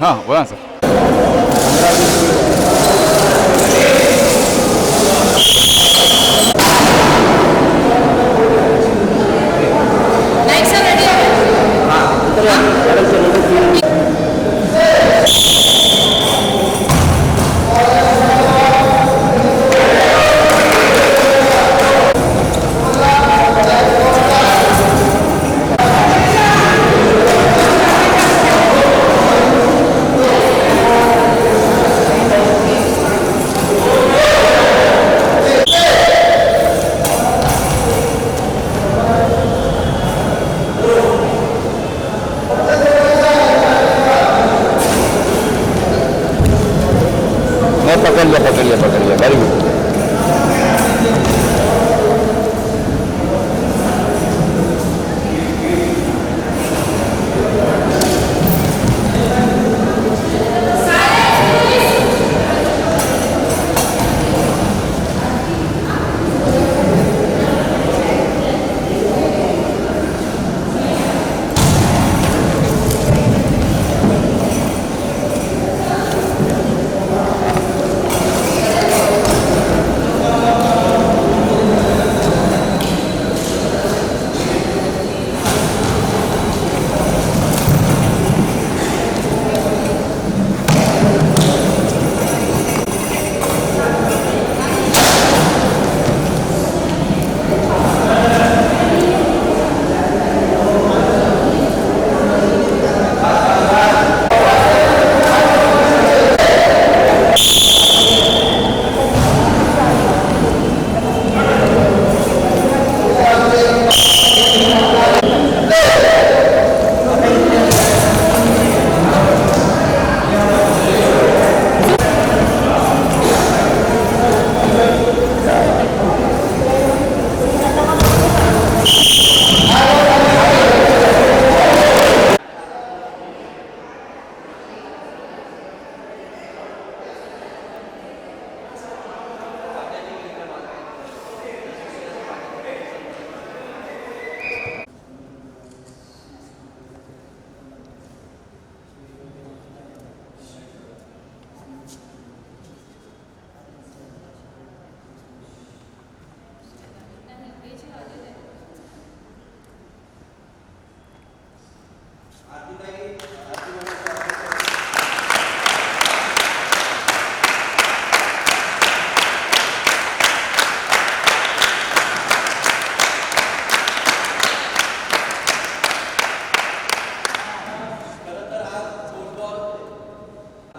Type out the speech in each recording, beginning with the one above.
हां बोला ना सर. नाही सर रेडी आहे. पकड़ लिया वेरी गुड.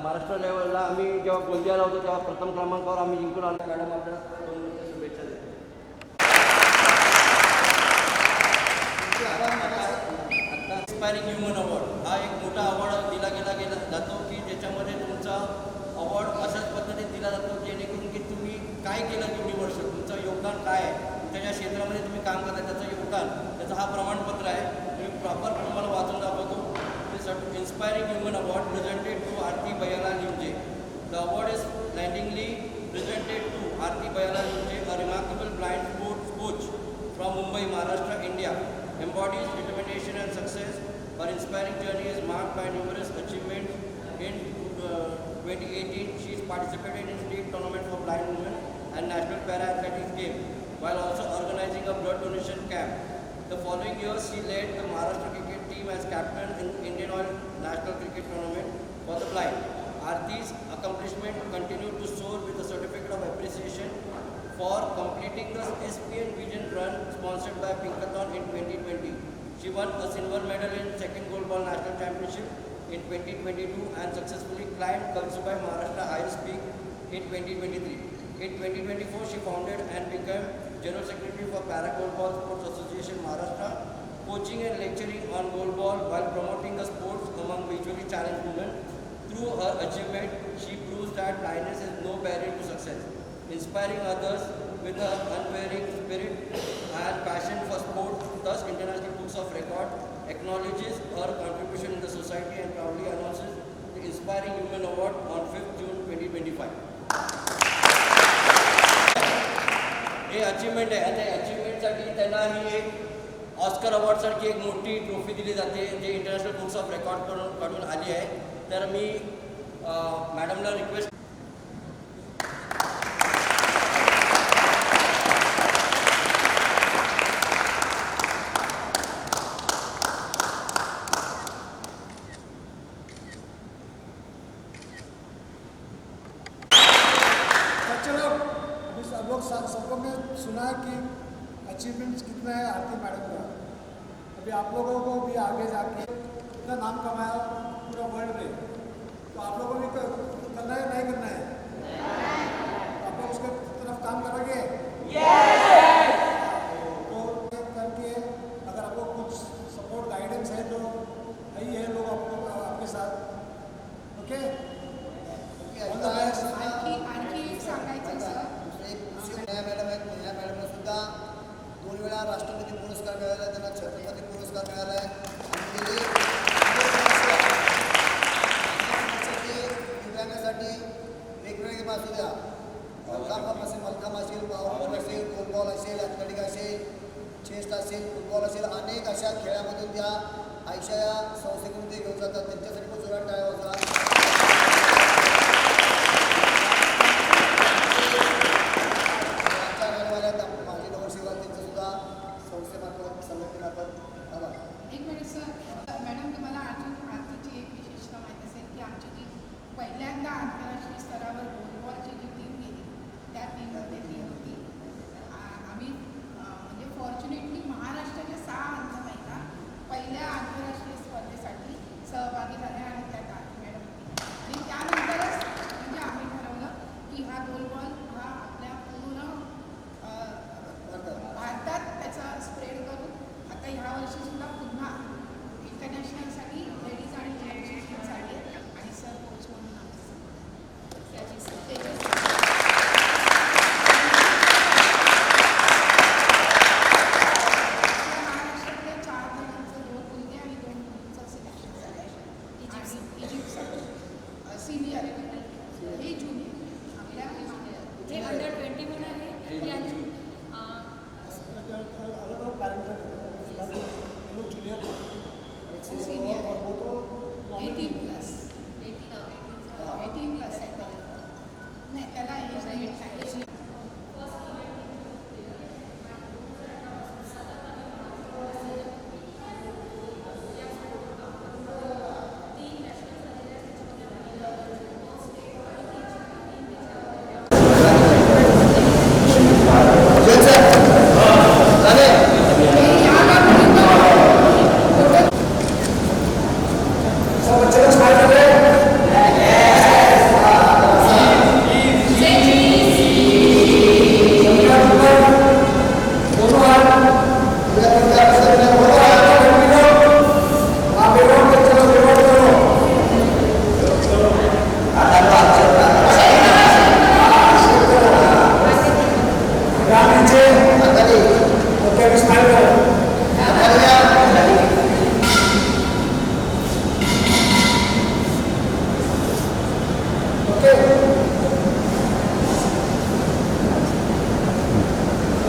महाराष्ट्र लेवलला आम्ही जेव्हा गोंदियाला होतो तेव्हा प्रथम क्रमांकावर आम्ही जिंकून आलो. मॅडम आपल्याला 2 मिनिटं शुभेच्छा देतो. आता इन्स्पायरिंग ह्युमन अवॉर्ड हा एक मोठा अवॉर्ड दिला जातो की ज्याच्यामध्ये तुमचा अवॉर्ड अशाच पद्धतीने दिला जातो जेणेकरून की तुम्ही काय केलं 2 वर्ष, तुमचं योगदान काय आहे, तुमच्या ज्या क्षेत्रामध्ये तुम्ही काम करता त्याचं योगदान, त्याचं हा प्रमाणपत्र आहे. तुम्ही प्रॉपर तुम्हाला वाचून दाखवतो. Inspiring Human Award presented to Aarti Bayala Nimje. The award is landingly presented to Aarti Bayala Nimje, a remarkable blind sports coach from Mumbai, Maharashtra, India. Embodies determination and success. Her inspiring journey is marked by numerous achievements. In 2018, she participated in state tournament for blind women and national para-athletics game, while also organizing a blood donation camp. The following year, she led the Maharashtra cricket team as captain in Indian Oil National Cricket Tournament for the blind. Aarti's accomplishment continued to soar with a certificate of appreciation for completing the SPN Vision Run sponsored by Pinkathon in 2020. She won a silver medal in second Goalball National Championship in 2022 and successfully climbed Kalsubai Maharashtra highest peak in 2023. In 2024, she founded and became General Secretary for Para Goalball Sports Association Maharashtra, coaching and lecturing on goalball while promoting the sports among visually challenged women. Through her achievement, she proves that blindness is no barrier to success. Inspiring others with her unwavering spirit and passion for sport, thus International Books of Record acknowledges her contribution in the society and proudly announces the Inspiring Human Award on 5th June 2025. हे achievement आहे आणि त्या अचिव्हमेंटसाठी त्यांना ही एक Oscar अवॉर्डसारखी एक मोठी trophy दिली जाते जे इंटरनॅशनल बुक्स ऑफ रेकॉर्ड कडून आली आहे. तर मी मॅडमला रिक्वेस्ट चलो अभी सब लोग सबको ने सुना कि अचीवमेंट्स कितना है आरती मैडम का। अभी आप लोगों को भी आगे जाके इतना नाम कमाया पूरा वर्ल्ड में, तो आप लोगों को भी करना है नहीं करना है? आप लोग उसके तरफ काम करोगे? तो करके अगर आपको कुछ सपोर्ट गाइडेंस है तो यही है लोग आपके साथ। Okay all the best. आणखी एक सांगायचं सर, नेहा मॅडम आहेत. नेहा मॅडमला सुद्धा 2 वेळा राष्ट्रपती पुरस्कार मिळाला आहे, त्यांना छत्रपती पुरस्कार मिळाला आहे. आणि गेली दिव्यांगासाठी वेगवेगळे गेम असू द्या, मलखांब असेल, पॉवरबॉल असेल, गोलबॉल असेल, ॲथलेटिक असेल, चेस्ट असेल, फुटबॉल असेल, अनेक अशा खेळामधून त्या आयशा या संस्थेकडून ते घेऊन जातात. त्यांच्यासाठी खूप जोरात टाळ्या वाजवा. माझी नगरसेवक त्यांचं सुद्धा संस्थेमार्फत संघटनेमार्फत आभार. एक मिनिट सर. मॅडम तुम्हाला अजून आरतीची एक विशेषता माहीत असेल की आमची जी पहिल्यांदा आंतरराष्ट्रीय स्तरावर फुटबॉलची जी टीम गेली त्या टीममध्ये ती होती. आम्ही म्हणजे फॉर्च्युनेटली महाराष्ट्राच्या 6 अंधमहिला पहिल्या आंतरराष्ट्रीय स्पर्धेसाठी सहभागी झाल्या आणि त्यात आरती मॅडम होती. आणि त्यानंतरच म्हणजे आम्ही ठरवलं की हा गोलबॉल हा आपल्या पूर्ण भारतात त्याचा स्प्रेड करून आता ह्या वर्षी सुद्धा पुन्हा इंटरनॅशनलसाठी लेडीज आणि जेंट्सची टीम झाली आहे. आणि सर कोच म्हणून आमचं त्याची महाराष्ट्रातल्या 4 जणांचं 2 मुलगे आणि 2 मुलींचं सिलेक्शन झालं आहे. इजिप्तसाठी सिनियर हे ज्युनियर आपल्या जे अंडर 21 आहे यांची अलग अलग पैरामीटर लोग जूनियर सीनियर और वो तो 18 प्लस आहे नाही त्याला एज लिमिट आहे.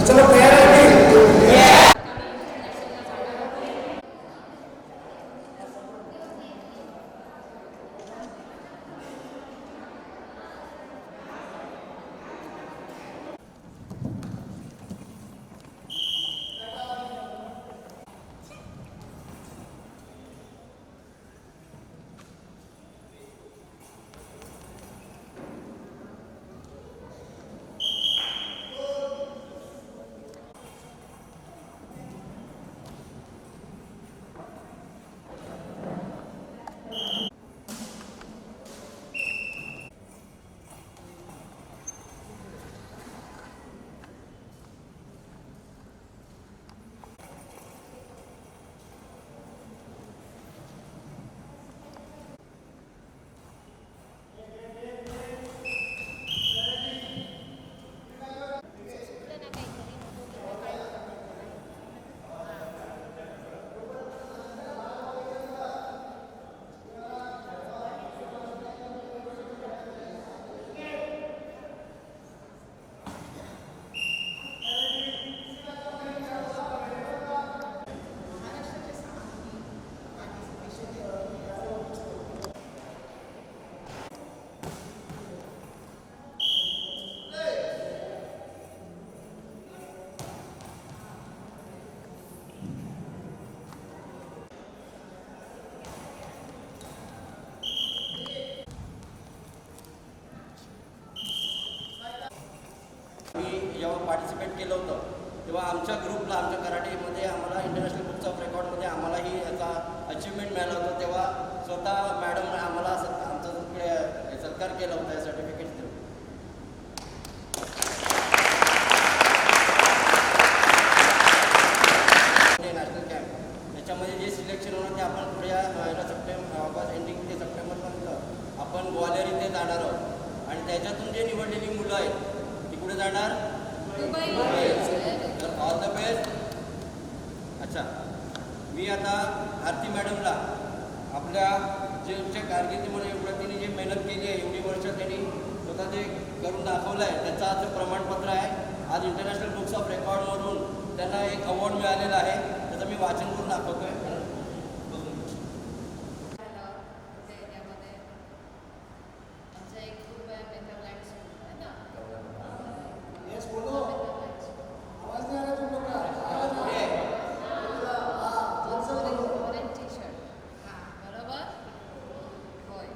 चलो तैयार है? आमच्या ग्रुपला आमच्या कराटेमध्ये आम्हाला इंटरनॅशनल बुक्स ऑफ रेकॉर्डमध्ये आम्हालाही याचा अचिव्हमेंट मिळालं होतं. तेव्हा स्वतः मॅडम आम्हाला आमचा तिकडे सत्कार केला होता या सर्टिफिकेट देऊन. नॅशनल कॅम्प त्याच्यामध्ये जे सिलेक्शन होणार ते आपण पुढे सप्टेंबर ऑगस्ट एंडिंग ते सप्टेंबरपर्यंत आपण ग्वालियर इथे जाणार आहोत आणि त्याच्यातून जे निवडलेली मुलं आहेत ती कुठे जाणार? तर ऑल द बेस्ट. अच्छा, मी आता आरती मॅडमला आपल्या जे कारकिर्दीमध्ये एवढं त्यांनी जे मेहनत केली आहे एवढी वर्ष त्यांनी स्वतः जे करून दाखवलं आहे त्याचं आज प्रमाणपत्र आहे. आज इंटरनॅशनल बुक्स ऑफ रेकॉर्डमधून त्यांना एक अवॉर्ड मिळालेला आहे. त्याचं मी वाचन करून दाखवतोय. आमचा एक ग्रुप आहे मेकअप लाईट्स आहे ना, यस बोलो, आवाज नहीं आ रहा तुम लोग का? ऑरेंज टी शर्ट बरोबर होय.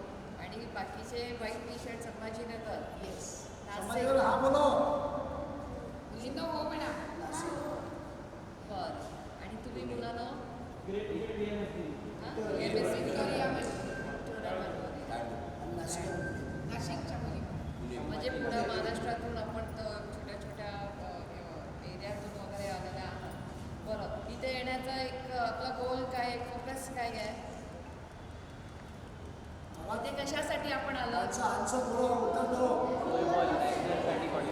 आणि बाकीचे white T shirt Sambhajinagar. Yes समाजवर हा बोलो. मुलींना हो म्हणा. बरं. आणि तुम्ही मुलांना नाशिकच्या मुली म्हणजे पुढं महाराष्ट्रातून आपण छोट्या छोट्या एरियातून वगैरे आलेल्या आहात. बरं, इथे येण्याचा एक आपला गोल काय, फोकस काय आहे? इथे कशासाठी आपण आलो? आन्सर बोलो, उत्तर दो.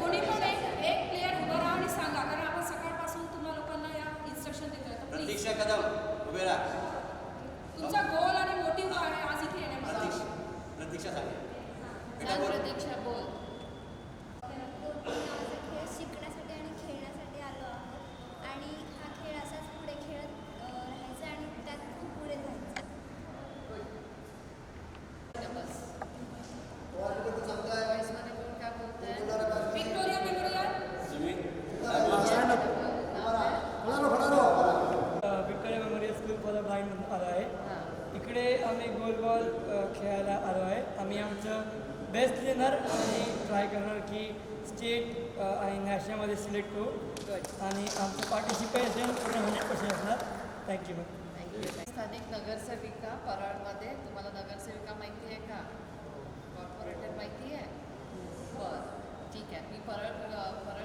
कोणी पण एक प्लेयर उभं राहा आणि सांगा, कारण आपण सकाळपासून तुम्हा लोकांना या इन्स्ट्रक्शन देतोय. तर प्लीज प्रतीक्षा कदम उभे राहा. तुमचा गोल आणि मोटिव्ह काय आहे आज इथे येण्यामागे? प्रतीक्षा सांगा. सांग प्रतीक्षा, बोल. खेळ शिकण्यासाठी आणि खेळण्यासाठी आलो आहोत आणि हा खेळ असाच पुढे खेळत राहायचा आणि त्यात खूप पुढे जायचं. बस. चांगलं आहे. वॉइसमध्ये बोल, काय बोलतोय? Victoria Memorial. तुम्ही Victoria Memorial school for the blind आलो आहे. हां. इकडे आम्ही गोलबॉल खेळायला आलो आहे. आम्ही आमचं बेस्ट देणार आणि ट्राय करणार की स्टेट आणि नॅशनलमध्ये सिलेक्ट करू. आणि आमचं पार्टिसिपेशन पूर्ण 100% असणार. Thank you ma'am. थँक्यू. स्थानिक नगरसेविका परळमध्ये. तुम्हाला नगरसेविका माहिती आहे का? कॉर्पोरेटर माहिती आहे? बरं, ठीक आहे. मी परळ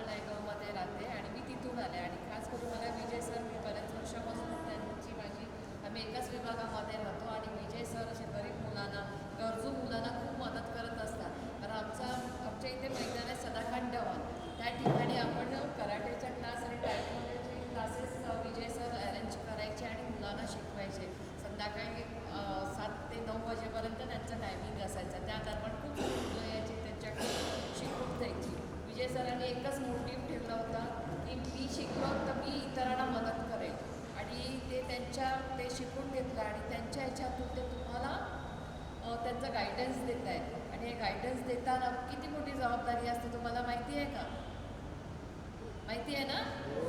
नायगावमध्ये राहते आणि मी तिथून आले आणि खास करून मला विजय सर, मी बऱ्याच वर्षापासून त्यांची माझी आम्ही एकाच विभागामध्ये राहतो आणि विजय सर असे गरीब मुलांना, गरजू मुलांना खूप मदत करत असतात. कारण आमच्या इथे मैदान आहे सदाखंड हॉल, त्या ठिकाणी आपण कराटेचा क्लास आणि टायकोंडोचे क्लासेस विजय सर अरेंज करायचे आणि मुलांना शिकवायचे. संध्याकाळी 7 ते 9 वाजेपर्यंत त्यांचं टायमिंग असायचं. त्यात आपण खूप मुलं यायची त्यांच्याकडे शिकवून द्यायची. विजय सरांनी एकच मोटिव्ह ठेवला होता की मी शिकलो तर मी इतरांना मदत करेल आणि ते शिकून घेतलं आणि त्यांच्या ह्याच्यातून ते तुम्हाला त्यांचं गायडन्स देत आहेत. आणि हे गायडन्स देताना किती मोठी जबाबदारी असते तुम्हाला माहिती आहे का? माहिती आहे ना?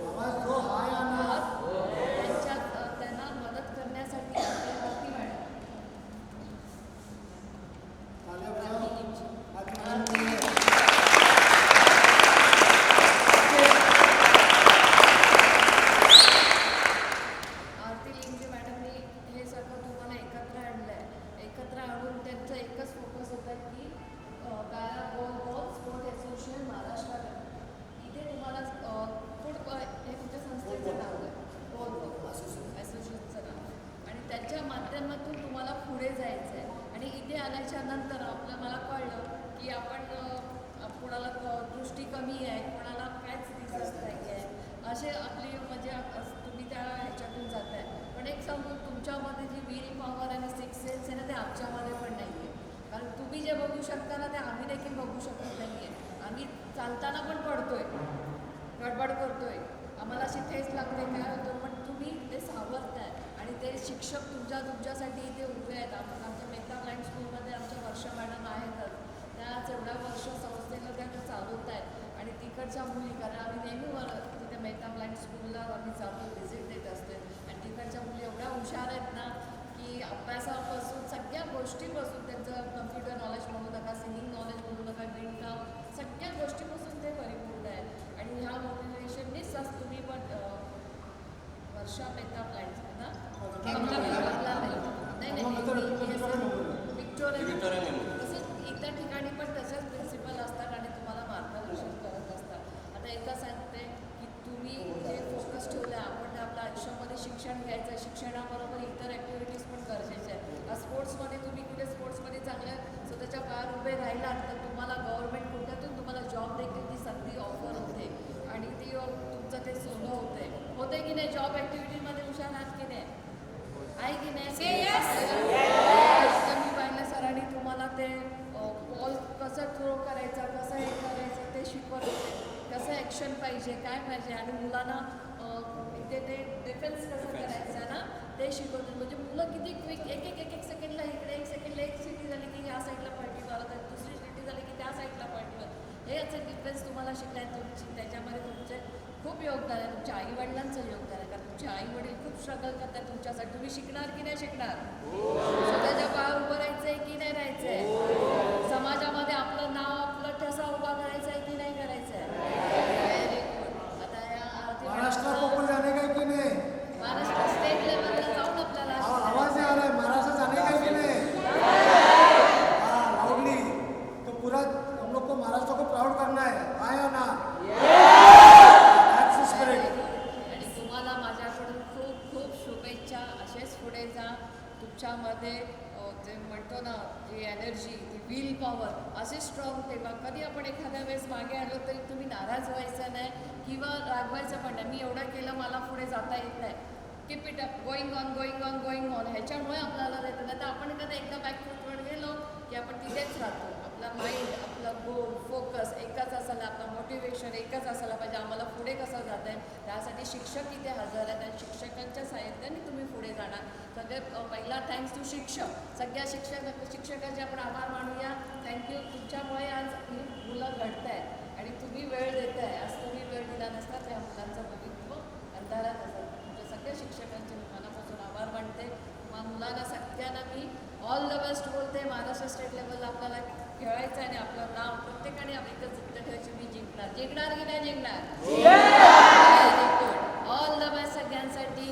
आवाज दो, हा या ना. त्यांना मदत करण्यासाठी आपल्या मोठी मॅडम तालिया बजाओ. आरती मॅडम आरती बोलिए. लिंगे मॅडमनी हे सगळं तुम्हाला एकत्र आणलं आहे. एकत्र आणून त्यांचं एकच फोकस होता की गोल स्पोर्ट असोसिएशन महाराष्ट्रात इथे तुम्हाला हे तुमच्या संस्थेचं नाव आहे गोल असोसिएशनचं नाव आणि त्याच्या माध्यमातून तुम्हाला पुढे जायचं आहे. आणि इथे आल्याच्या नंतर मला कळलं की आपण कोणाला दृष्टी कमी आहे, कोणाला काहीच दिसत नाही आहे, असे आपली म्हणजे तुम्ही त्या ह्याच्यातून जात आहे. पण एक सांगू, तुमच्यामध्ये जी विल पॉवर आणि सिक्स सेन्स आहे ना, ते आमच्यामध्ये पण नाही आहे. कारण तुम्ही जे बघू शकता ना ते आम्ही देखील बघू शकत नाही आहे. आम्ही चालताना पण पडतोय, गडबड करतोय, आम्हाला अशी ठेच लागते, काय होतं, पण तुम्ही ते सावरताय आणि ते शिक्षक तुमच्यासाठी इथे उभे आहेत. आमच्या मेहता ब्लाइंड स्कूलमध्ये आमच्या वर्षा मॅडम आहेतच. त्याच एवढ्या वर्ष संस्थेला त्या चालवत आहेत आणि तिकडच्या मुली, कारण आम्ही नेहमी तिथे मेहता ब्लाइंड स्कूलला आम्ही जातो, व्हिजिट देत असते आणि तिकडच्या मुली एवढ्या हुशार आहेत ना की अभ्यासापासून सगळ्या गोष्टीपासून त्यांचं कम्प्युटर नॉलेज म्हणू नका, सिंगिंग नॉलेज म्हणू नका, विणकाम, सगळ्या गोष्टीपासून ते परिपूर्ण आहेत. आणि ह्या मोटिवेशननीच तुम्ही पण ठिकाणी पण तसेच प्रिन्सिपल असतात आणि तुम्हाला मार्गदर्शन करत असतात. आता एकदा सांगते की तुम्ही जे फोकस ठेवलं आहे, आपण आपल्या आयुष्यामध्ये शिक्षण घ्यायचं आहे, शिक्षणाबरोबर इतर ॲक्टिव्हिटीज पण गरजेच्या आहेत. स्पोर्ट्समध्ये तुम्ही कुठे स्पोर्ट्समध्ये चांगल्या स्वतःच्या पायावर उभे राहिलात तर तुम्हाला गव्हर्नमेंट कोट्यातून तुम्हाला जॉब देखील ती संधी ऑफर होते आणि ती तुमचं ते सोनं होते की नाही. जॉब ॲक्टिव्हिटीमध्ये हुशार आहात की नाही, आहे की नाही? आता मी पाहिलं सरांनी तुम्हाला ते बॉल कसं थ्रो करायचा, कसं हे करायचं ते शिकवत होते, कसं ॲक्शन पाहिजे, काय पाहिजे आणि मुलांना ते डिफेन्स कसं करायचं ना ते शिकवतात. म्हणजे मुलं किती क्विक एक सेकंडला इकडे, एक सेकंडला एक सिटी झाली की या साईडला पलटी मारत आहे, दुसरी सिटी झाली की त्या साईडला पलटी मारत. हे याचं डिफेन्स तुम्हाला शिकलाय तुमची, त्याच्यामध्ये तुमचे खूप योगदान आहे, तुमच्या आईवडिलांचं योगदान आहे. कारण तुमचे आईवडील खूप स्ट्रगल करतात तुमच्यासाठी. तुम्ही शिकणार की नाही शिकणार? स्वतःच्या पायावर उभं राहायचं आहे की नाही राहायचं आहे? समाजामध्ये आपलं नाव, आपलं ठसा उभा करायचं आहे की नाही करायचं आहे? Very good. आता या महाराष्ट्र को ऊपर जाने का कि नहीं? महाराष्ट्र स्टेट लेवलला जाऊन आपल्याला आवाज नहीं आ रहा है, महाराष्ट्र जाने का कि नहीं? हाँ, लाउडली. तो पूरा हम लोग को महाराष्ट्र को प्राउड करना है, हाँ या ना? That's the spirit. आणि तुम्हाला माझ्याकडून खूप खूप शुभेच्छा. असेच पुढे जा. तुमच्यामध्ये ते म्हणतो ना जी एनर्जी, ती विल पॉवर असे स्ट्रॉंग ठेवा. कधी आपण एखाद्या वेळेस मागे आलो तरी तुम्ही नाराज व्हायचं नाही किंवा रागवायचं पण नाही. मी एवढं केलं, मला पुढे जाता येत नाही. Keep it up, going on going on going on. ह्याच्यामुळे आपल्याला देतं. नाही तर आपण कधी एकदा बॅकफुटवर गेलो की आपण तिथेच राहतो. आपला माइंड, आपला गोल, फोकस एकच असायला, आपलं मोटिवेशन एकच असायला पाहिजे. आम्हाला पुढे कसं जातं आहे त्यासाठी शिक्षक इथे हजर आहेत आणि शिक्षकांच्या साहित्याने तुम्ही पुढे जाणार. सगळे पहिला थँक्स टू शिक्षक. सगळ्या शिक्षकांचे आपण आभार मानूया. थँक्यू. तुमच्यामुळे आज ही मुलं घडत आहेत आणि तुम्ही वेळ देत आहे. आज तुम्ही वेळ दिला नसता त्या मुलांचं भविष्य अंधारात असतं. तुमच्या सगळ्या शिक्षकांचे मी मनापासून आभार मानते. मुलांना सगळ्यांना मी ऑल द बेस्ट बोलते. महाराष्ट्र स्टेट लेवलला आपल्याला खेळायचं आणि आपलं नाव प्रत्येकाने एकच जिद्द ठेवायची. मी जिंकणार की नाही जिंकणार? Very good. All the best सगळ्यांसाठी.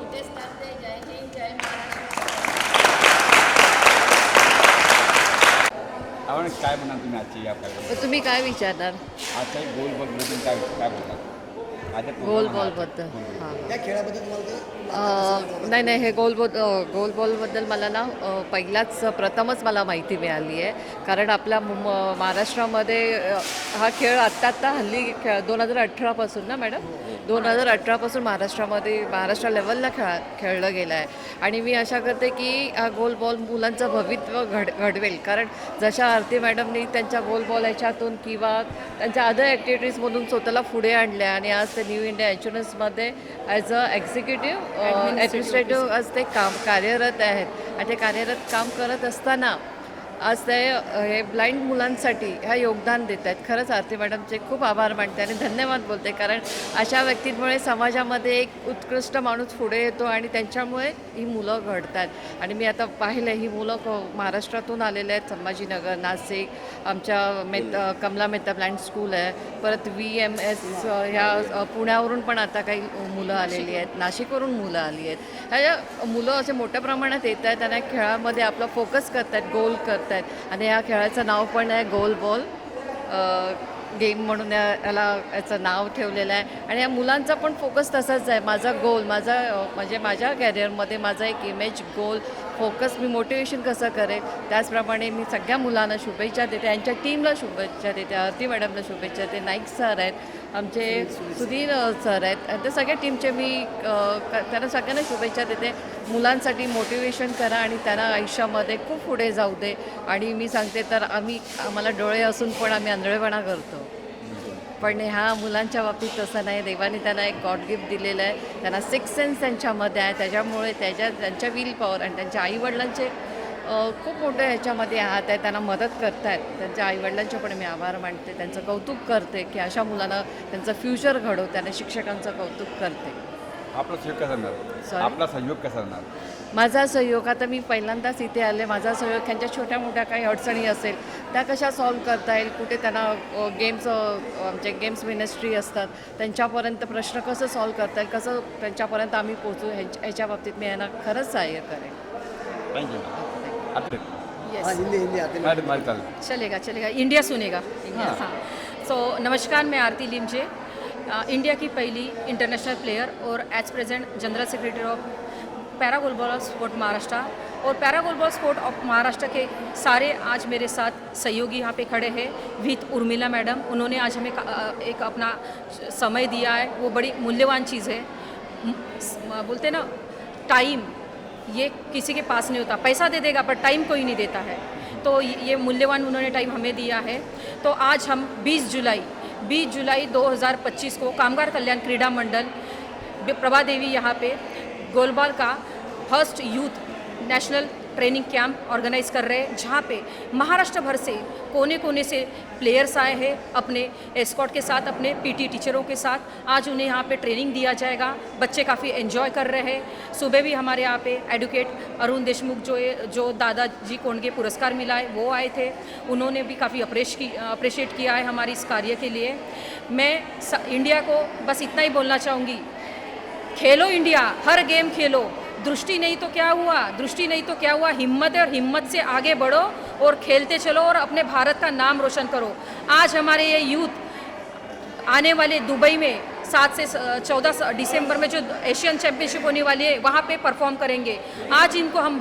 इथेच थांबते. जय हिंद, जय महाराष्ट्र. आपण काय म्हणाल तुम्ही आजची या कार्यक्रमात? तुम्ही काय विचारणार? आजचा एक गोल बद्दल काय बोलतात? गोल बॉलबद्दल? हां. या खेळाबद्दल तुम्हाला नाही हे गोल बॉलबद्दल मला ना प्रथमच मला माहिती मिळाली आहे. कारण आपल्या महाराष्ट्रामध्ये हा खेळ आत्ता हल्ली 2018पासून ना मॅडम, 2018पासून महाराष्ट्र लेवलला खेळलं गेलं आहे. आणि मी आशा करते की हा गोल बॉल मुलांचं भविष्य घडवेल. कारण जशा आरती मॅडमनी त्यांच्या गोल बॉल ह्याच्यातून किंवा त्यांच्या अदर ॲक्टिव्हिटीजमधून स्वतःला पुढे आणल्या आणि आज ते न्यू इंडिया इन्शुरन्समध्ये ॲज अ एक्झिक्युटिव्ह ॲडमिनिस्ट्रेटिव्ह आज ते कार्यरत आहेत. आणि ते कार्यरत काम करत असताना आज ते हे ब्लाइंड मुलांसाठी ह्या योगदान देत आहेत. खरंच आरती मॅडमचे खूप आभार मानते आणि धन्यवाद बोलते. कारण अशा व्यक्तींमुळे समाजामध्ये एक उत्कृष्ट माणूस पुढे येतो आणि त्यांच्यामुळे ही मुलं घडतात. आणि मी आता पाहिलं ही मुलं महाराष्ट्रातून आलेले आहेत. संभाजीनगर, नाशिक, आमच्या कमला मेहता ब्लाइंड स्कूल आहे. परत VMS ह्या पुण्यावरून पण आता काही मुलं आलेली आहेत. नाशिकवरून मुलं आली आहेत. ह्या मुलं असे मोठ्या प्रमाणात येत आहेत. त्यांना खेळामध्ये आपला फोकस करत आहेत, गोल करत आहेत. आणि या खेळाचं नाव पण आहे गोल बॉल गेम म्हणून याचं नाव ठेवलेलं आहे. आणि या मुलांचा पण फोकस तसाच आहे. माझा गोल, म्हणजे माझ्या कॅरियरमध्ये माझा एक इमेज, गोल, फोकस, मी मोटिवेशन कसं करेल त्याचप्रमाणे मी सगळ्या मुलांना शुभेच्छा देते. यांच्या टीमला शुभेच्छा देते. आरती मॅडमला शुभेच्छा देते. नाईक सर आहेत, आमचे सुधीर सर आहेत. त्या सगळ्या टीमचे मी त्यांना सगळ्यांना शुभेच्छा देते. मुलांसाठी मोटिवेशन करा आणि त्यांना आयुष्यामध्ये खूप पुढे जाऊ दे. आणि मी सांगते तर आम्हाला डोळे असून पण आम्ही आंधळेपणा करतो. पण ह्या मुलांच्या बाबतीत तसं नाही. देवाने त्यांना एक गॉड गिफ्ट दिलेलं आहे. त्यांना सिक्स सेन्स त्यांच्यामध्ये आहे. त्याच्यामुळे त्यांच्या विल पॉवर आणि त्यांच्या आईवडिलांचे खूप मोठं ह्याच्यामध्ये हात आहे. त्यांना मदत करत आहेत. त्यांच्या आईवडिलांचे पण मी आभार मानते. त्यांचं कौतुक करते की अशा मुलांना त्यांचं फ्युचर घडवते आणि शिक्षकांचं कौतुक करते. आपला सहयोग कसा राहणार? आपला सहयोग कसा राहणार? माझा सहयोग, आता मी पहिल्यांदाच इथे आले, माझा सहयोग त्यांच्या छोट्या मोठ्या काही अडचणी असेल त्या कशा सॉल्व्ह करता येईल, कुठे त्यांना आमचे गेम्स मिनिस्ट्री असतात त्यांच्यापर्यंत प्रश्न कसं सॉल्व्ह करता येईल, कसं त्यांच्यापर्यंत आम्ही पोचू ह्याच्या बाबतीत मी यांना खरंच सहाय्य करेन. थँक्यू. हाँ हिंदी हिंदी आती है मराठी चालेल. चलेगा चलेगा इंडिया सुनेगा इंडिया हाँ सो नमस्कार मैं आरती लिमजे इंडिया की पहली इंटरनेशनल प्लेयर और as present general secretary of para goalball sport Maharashtra और para goalball sport of Maharashtra के सारे आज मेरे साथ सहयोगी यहाँ पे खड़े हैं विथ उर्मिला मैडम. उन्होंने आज हमें एक अपना समय दिया है, वो बड़ी मूल्यवान चीज़ है. बोलते ना टाइम ये किसी के पास नहीं होता, पैसा दे देगा पर टाइम कोई नहीं देता है. तो ये मूल्यवान उन्होंने टाइम हमें दिया है. तो आज हम 20 जुलाई 2025 को कामगार कल्याण क्रीडा मंडल प्रभा देवी यहाँ पे गोलबॉल का first youth national training camp organise कर रहे हैं, जहाँ पे महाराष्ट्र भर से कोने कोने से प्लेयर्स आए हैं अपने एस्कॉट के साथ, अपने पीटी टीचरों के साथ. आज उन्हें यहाँ पे ट्रेनिंग दिया जाएगा. बच्चे काफ़ी एंजॉय कर रहे हैं. सुबह भी हमारे यहाँ पे एडवोकेट अरुण देशमुख जो दादाजी कोंडगे पुरस्कार मिला है वो आए थे. उन्होंने भी काफ़ी अप्रिशिएट किया है हमारी इस कार्य के लिए. मैं इंडिया को बस इतना ही बोलना चाहूँगी, खेलो इंडिया, हर गेम खेलो. दृष्टि नहीं तो क्या हुआ, हिम्मत है और हिम्मत से आगे बढ़ो और खेलते चलो और अपने भारत का नाम रोशन करो. आज हमारे ये यूथ आने वाले दुबई में 7 से 14 दिसंबर में जो एशियन चैम्पियनशिप होने वाली है वहाँ पे परफॉर्म करेंगे. आज इनको हम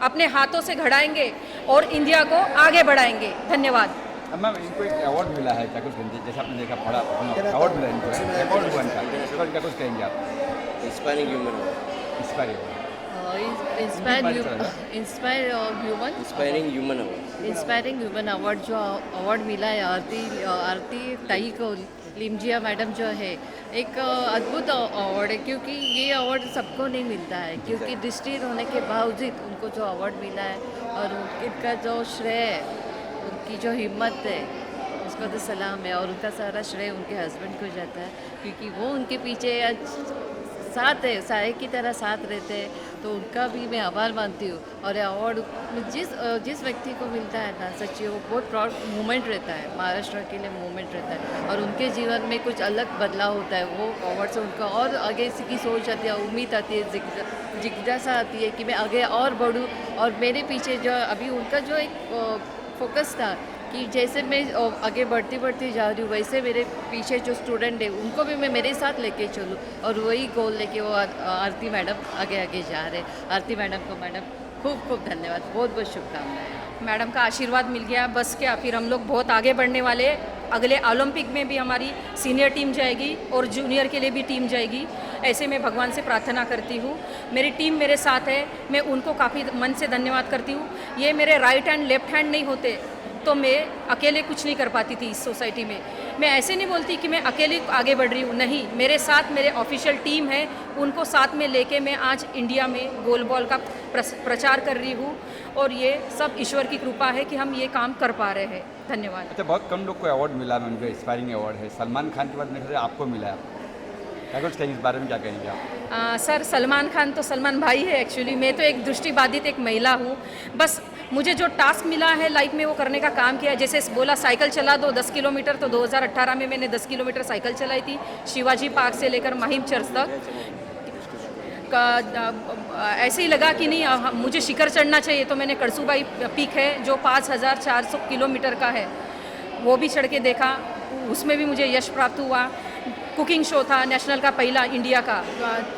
अपने हाथों से घड़ाएंगे और इंडिया को आगे बढ़ाएंगे. धन्यवाद. मैम इनको एक अवार्ड मिला है क्या कुछ जैसे आपने देखा पढ़ा अवार्ड मिला है इनको अवार्ड हुआ इनका क्या कुछ कहेंगे आप? Inspiring human inspiring human award जो अवार्ड मिला है आरती ताई को लिमजिया मैडम जो है, एक अद्भुत अवार्ड है क्योंकि ये अवार्ड सबको नहीं मिलता है. क्योंकि दृष्टि होने के बावजूद उनको जो अवार्ड मिला है और उनका जो श्रेय है, उनकी जो हिम्मत है उसको तो सलाम है. और उनका सारा श्रेय उनके हस्बैंड को जाता है क्योंकि वो उनके पीछे साथ है, साय की तरह साथ रहते हैं. तो उनका भी मैं आभार मानती हूँ. और अवार्ड जिस व्यक्ति को मिलता है ना, सच्ची वो बहुत प्राउड मोमेंट रहता है, महाराष्ट्र के लिए मोमेंट रहता है. और उनके जीवन में कुछ अलग बदलाव होता है. वो अवार्ड से उनका और आगे की सोच आती है, उम्मीद आती है, जिज्ञासा आती है कि मैं आगे और बढ़ूँ. और मेरे पीछे जो अभी उनका जो एक फोकस था कि जैसे मैं आगे बढ़ती जा रही हूँ, वैसे मेरे पीछे जो स्टूडेंट है उनको भी मैं मेरे साथ लेके चलूँ. और वही गोल लेके वो आरती मैडम आगे जा रहे. आरती मैडम को खूब धन्यवाद, बहुत शुभकामनाएं. मैडम का आशीर्वाद मिल गया, बस क्या, फिर हम लोग बहुत आगे बढ़ने वाले. अगले ओलंपिक में भी हमारी सीनियर टीम जाएगी और जूनियर के लिए भी टीम जाएगी. ऐसे मैं भगवान से प्रार्थना करती हूँ. मेरी टीम मेरे साथ है, मैं उनको काफ़ी मन से धन्यवाद करती हूँ. ये मेरे राइट हैंड लेफ्ट हैंड नहीं होते तो मैं अकेले कुछ नहीं कर पाती थी इस सोसाइटी में. मैं ऐसे नहीं बोलती कि मैं अकेले आगे बढ़ रही हूँ, नहीं, मेरे साथ मेरे ऑफिशियल टीम है, उनको साथ में लेके मैं आज इंडिया में गोलबॉल का प्रचार कर रही हूँ. और ये सब ईश्वर की कृपा है कि हम ये काम कर पा रहे हैं. धन्यवाद. अच्छा, बहुत कम लोग को अवार्ड मिला है, उनको इंस्पायरिंग अवार्ड है. सलमान खान के बाद मेरे ख्याल से आपको मिला है. क्या कुछ कहेंगे इस बारे में, क्या कहेंगे आप? सर, सलमान खान तो सलमान भाई है. एक्चुअली मैं तो एक दृष्टिबाधित एक महिला हूँ. बस मुझे जो टास्क मिला है लाइफ में वो करने का काम किया है. जैसे बोला साइकिल चला दो 10 किलोमीटर, तो 2018 में मैंने 10 किलोमीटर साइकिल चलाई थी, शिवाजी पार्क से लेकर माहिम चर्च तक. ऐसे ही लगा कि नहीं मुझे शिखर चढ़ना चाहिए, तो मैंने कड़सूबाई पीक है जो 5400 किलोमीटर का है, वो भी चढ़ के देखा. उसमें भी मुझे यश प्राप्त हुआ. कुकिंग शो था नेशनल का पहला इंडिया का,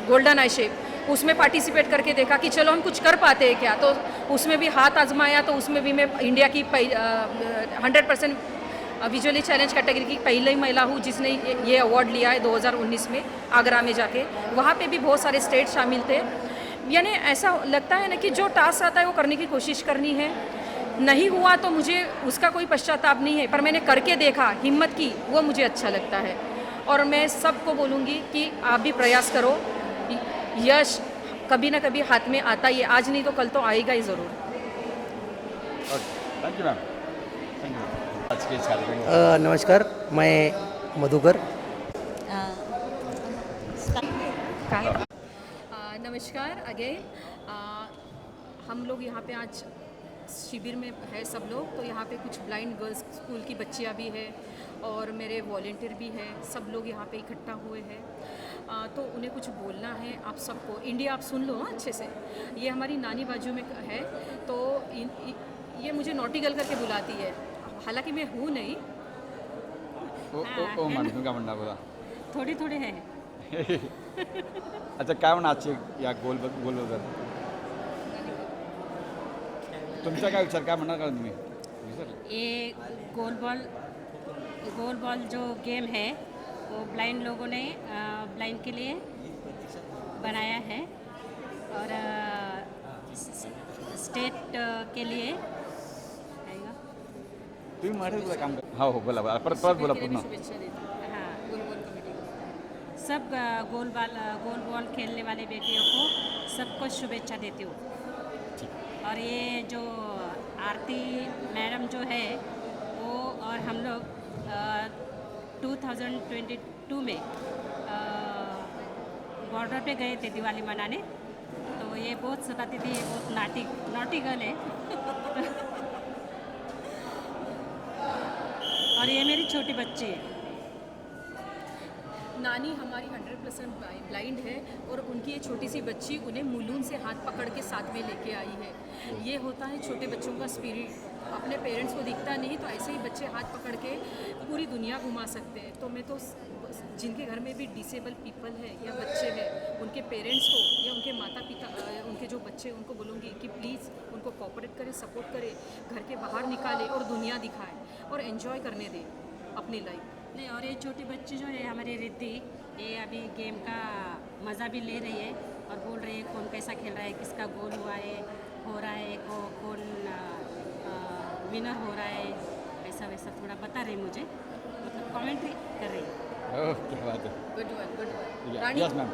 गोल्डन आई शेप, उसमें पार्टिसिपेट करके देखा कि चलो हम कुछ कर पाते हैं क्या. तो उसमें भी हाथ आजमाया, तो उसमें भी मैं इंडिया की 100% विजुअली चैलेंज कैटेगरी की पहली महिला हूँ जिसने ये अवार्ड लिया है 2019 में आगरा में जाके. वहाँ पे भी बहुत सारे स्टेट शामिल थे. यानी ऐसा लगता है ना कि जो टास्क आता है वो करने की कोशिश करनी है. नहीं हुआ तो मुझे उसका कोई पश्चाताप नहीं है, पर मैंने करके देखा, हिम्मत की, वो मुझे अच्छा लगता है. और मैं सबको बोलूँगी कि आप भी प्रयास करो. यश कभी ना कभी हाथ में आता ही है, आज नहीं तो कल तो आएगा ही ज़रूर. Thank you ma'am. Thank you. आज के इस कार्यक्रम नमस्कार, मैं मधुकर. नमस्कार अगेन. हम लोग यहाँ पे आज शिविर में है सब लोग. तो यहाँ पे कुछ ब्लाइंड गर्ल्स स्कूल की बच्चियाँ भी है और मेरे वॉलेंटियर भी है. सब लोग यहाँ पे इकट्ठा हुए हैं. तो उन्हें कुछ बोलना है आप सबको. इंडिया आप सुन लो अच्छे से. ये हमारी नानी बाजू में है. तो मुझे नॉटी गर्ल करके बुलाती है, हालांकि मैं हूँ नहीं। ओ मामी तुम्ही काय म्हणणार बोला. थोड़ी थोड़ी है. अच्छा काय म्हणा आजची या गोलबद्दल तुमचा काय विचार, काय म्हणणार का तुम्ही? ये गोल बॉल जो गेम है वो ब्लाइंड लोगों ने ब्लाइंड के लिए बनाया है और स्टेट के लिए तुम्ही मराठीत काम कर. हो बोला परत बोला पूर्ण. हाँ, सब गोल बॉल खेलने वाले बेटियों को सबको शुभेच्छा देती हूँ. और ये जो आरती मैडम जो है वो और हम लोग 2022 में बॉर्डर पे गए थे दिवाली मनाने, तो ये बहुत सताती थी, ये बहुत नॉटी गर्ल है. और ये मेरी छोटी बच्ची है. नानी हमारी 100% ब्लाइंड है और उनकी ये छोटी सी बच्ची उन्हें मुलून से हाथ पकड़ के साथ में लेके आई है. ये होता है छोटे बच्चों का स्पिरिट. अपने पेरेंट्स को दिखता नहीं तो ऐसे ही बच्चे हाथ पकड़ के पूरी दुनिया घुमा सकते हैं. तो मैं तो जिनके घर में भी डिसेबल पीपल है या बच्चे हैं उनके पेरेंट्स को या उनके माता पिता उनके जो बच्चे उनको बोलूँगी कि प्लीज़ उनको कोऑपरेट करें, सपोर्ट करें, घर के बाहर निकाले और दुनिया दिखाए और एंजॉय करने दें अपनी लाइफ. नहीं, और ये छोटी बच्ची जो है हमारी रिद्धि, ये अभी गेम का मज़ा भी ले रही है और बोल रही है कौन कैसा खेल रहा है, किसका गोल हो रहा है, कौन विनर हो रहा है, ऐसा वैसा थोड़ा बता रही मुझे, मतलब कमेंट्री कर रही है. क्या बात है. गुड. Yes ma'am.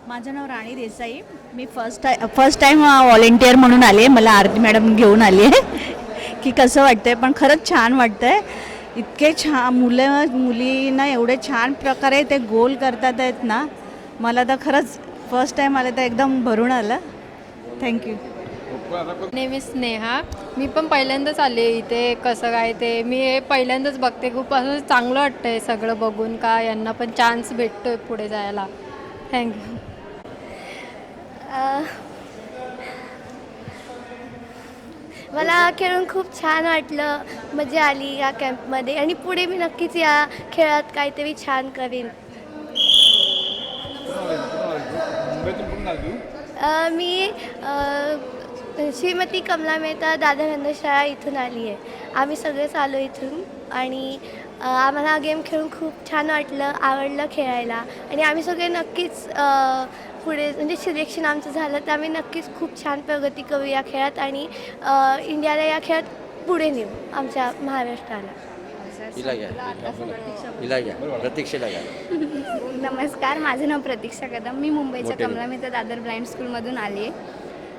माझं नाव राणी देसाई. मी फर्स्ट टाईम व्हॉलेंटियर म्हणून आले. मला आरती मॅडम घेऊन आली आहे की कसं वाटतंय, पण खरंच छान वाटतंय. इतके छान मुलींना एवढे छान प्रकारे ते गोल करतात आहेत ना, मला तर खरंच फर्स्ट टाईम आले तर एकदम भरून आलं. थँक्यू. Name is Sneha. मी पण पहिल्यांदाच आले इथे. कसं काय ते मी हे पहिल्यांदाच बघते. खूप असं चांगलं वाटतं आहे सगळं बघून, का यांना पण चान्स भेटतो आहे पुढे जायला. थँक्यू. मला खेळून खूप छान वाटलं, मजा आली या कॅम्पमध्ये आणि पुढे मी नक्कीच या खेळात काहीतरी छान करीन. मी श्रीमती कमला मेहता दादा शाळा इथून आली आहे. आम्ही सगळेच आलो इथून आणि आम्हाला हा गेम खेळून खूप छान वाटलं, आवडलं खेळायला आणि आम्ही सगळे नक्कीच पुढे म्हणजे सिलेक्शन आमचं झालं तर आम्ही नक्कीच खूप छान प्रगती करू या खेळात आणि इंडियाला या खेळात पुढे नेऊ आमच्या महाराष्ट्राला. नमस्कार, माझं नाव प्रतीक्षा कदम. मी मुंबईच्या कमला मेहता दादर ब्लाइंड स्कूलमधून आली आहे.